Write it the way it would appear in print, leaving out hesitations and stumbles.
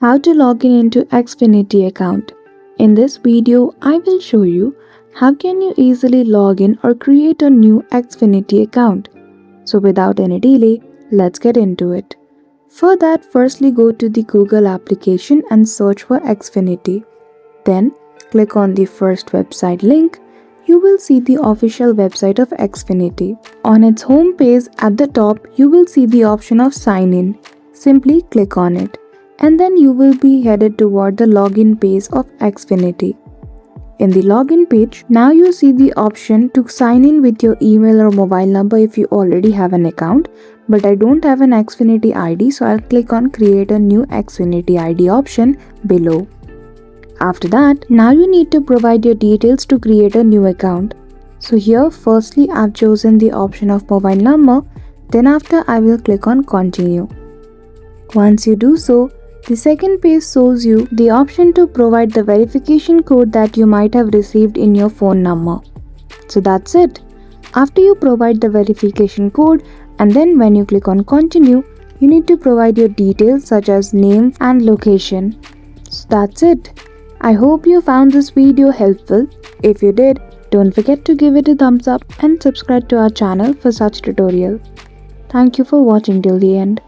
How to log in into Xfinity account. In this video, I will show you how can you easily log in or create a new Xfinity account. So without any delay, let's get into it. For that, firstly go to the Google application and search for Xfinity. Then click on the first website link. You will see the official website of Xfinity. On its home page at the top, you will see the option of sign in. Simply click on it, and then you will be headed toward the login page of Xfinity. In the login page, now you see the option to sign in with your email or mobile number if you already have an account, but I don't have an Xfinity ID, so I'll click on create a new Xfinity ID option below. After that, now you need to provide your details to create a new account. So here firstly I've chosen the option of mobile number, then after I will click on continue. Once you do so, the second page shows you the option to provide the verification code that you might have received in your phone number. So that's it. After you provide the verification code and then when you click on continue, you need to provide your details such as name and location. So that's it. I hope you found this video helpful. If you did, don't forget to give it a thumbs up and subscribe to our channel for such tutorial. Thank you for watching till the end.